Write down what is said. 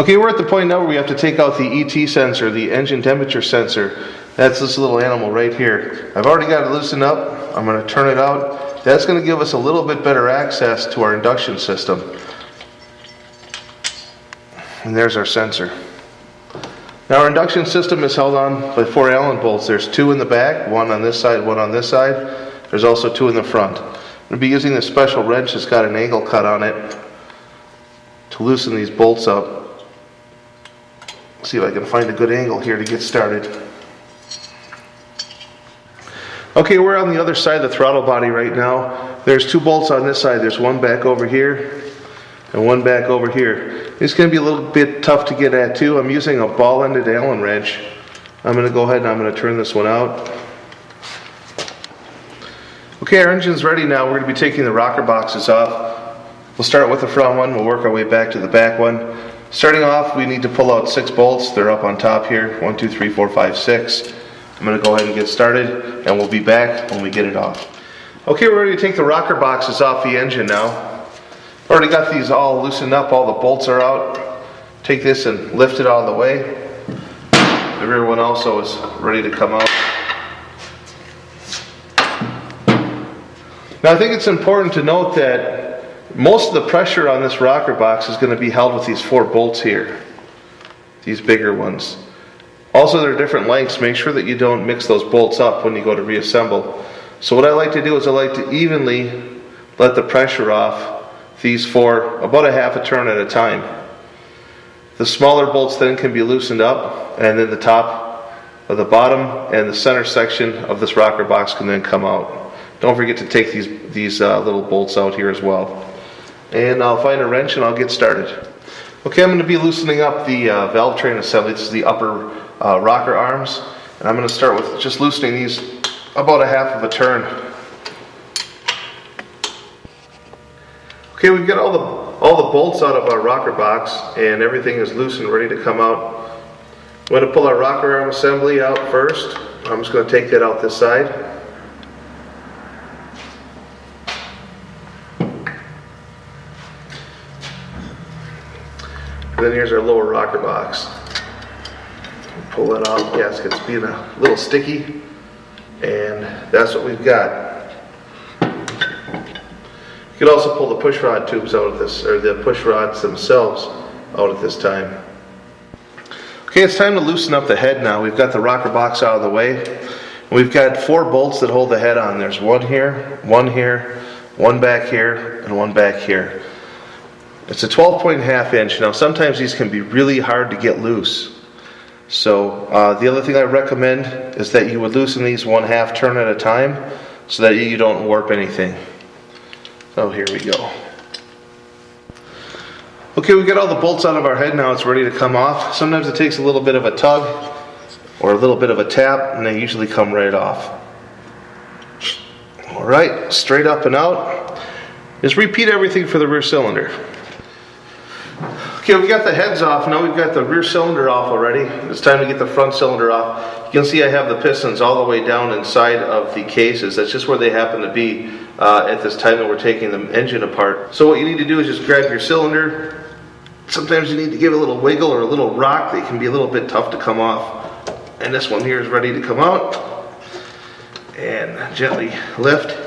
Okay, we're at the point now where we have to take out the ET sensor, the engine temperature sensor. That's this little animal right here. I've already got it loosened up. I'm going to turn it out. That's going to give us a little bit better access to our induction system. And there's our sensor. Now our induction system is held on by 4 Allen bolts. There's 2 in the back, 1 on this side, 1 on this side. There's also 2 in the front. I'm going to be using this special wrench that's got an angle cut on it to loosen these bolts up. See if I can find a good angle here to get started. Okay, we're on the other side of the throttle body right now. There's 2 bolts on this side. There's 1 back over here and 1 back over here. It's going to be a little bit tough to get at too. I'm using a ball-ended Allen wrench. I'm going to go ahead and I'm going to turn this one out. Okay, our engine's ready now. We're going to be taking the rocker boxes off. We'll start with the front one. We'll work our way back to the back one. Starting off, we need to pull out 6 bolts. They're up on top here. 1, 2, 3, 4, 5, 6. I'm going to go ahead and get started, and we'll be back when we get it off. Okay, we're ready to take the rocker boxes off the engine now. Already got these all loosened up. All the bolts are out. Take this and lift it out of the way. The rear one also is ready to come out. Now I think it's important to note that most of the pressure on this rocker box is going to be held with these 4 bolts here, these bigger ones. Also, they're different lengths. Make sure that you don't mix those bolts up when you go to reassemble. So what I like to do is I like to evenly let the pressure off these 4 about a half a turn at a time. The smaller bolts then can be loosened up, and then the top of the bottom and the center section of this rocker box can then come out. Don't forget to take these little bolts out here as well. And I'll find a wrench and I'll get started. Okay, I'm going to be loosening up the valve train assembly. This is the upper rocker arms. And I'm going to start with just loosening these about a half of a turn. Okay, we've got all the bolts out of our rocker box and everything is loose and ready to come out. I'm going to pull our rocker arm assembly out first. I'm just going to take that out this side. And then here's our lower rocker box. Pull that off. The gasket's being a little sticky, and that's what we've got. You could also pull the push rod tubes out of this, or the push rods themselves out at this time. Okay, it's time to loosen up the head now. We've got the rocker box out of the way. We've got 4 bolts that hold the head on. There's 1 here, 1 back here, and 1 back here. It's a 12.5 inch. Now sometimes these can be really hard to get loose. So the other thing I recommend is that you would loosen these 1/2 turn at a time so that you don't warp anything. So here we go. Okay, we got all the bolts out of our head now. It's ready to come off. Sometimes it takes a little bit of a tug or a little bit of a tap, and they usually come right off. Alright, straight up and out. Just repeat everything for the rear cylinder. Okay, we got the heads off. Now we've got the rear cylinder off already. It's time to get the front cylinder off. You can see I have the pistons all the way down inside of the cases. That's just where they happen to be at this time that we're taking the engine apart. So what you need to do is just grab your cylinder. Sometimes you need to give it a little wiggle or a little rock. They can be a little bit tough to come off. And this one here is ready to come out. And gently lift.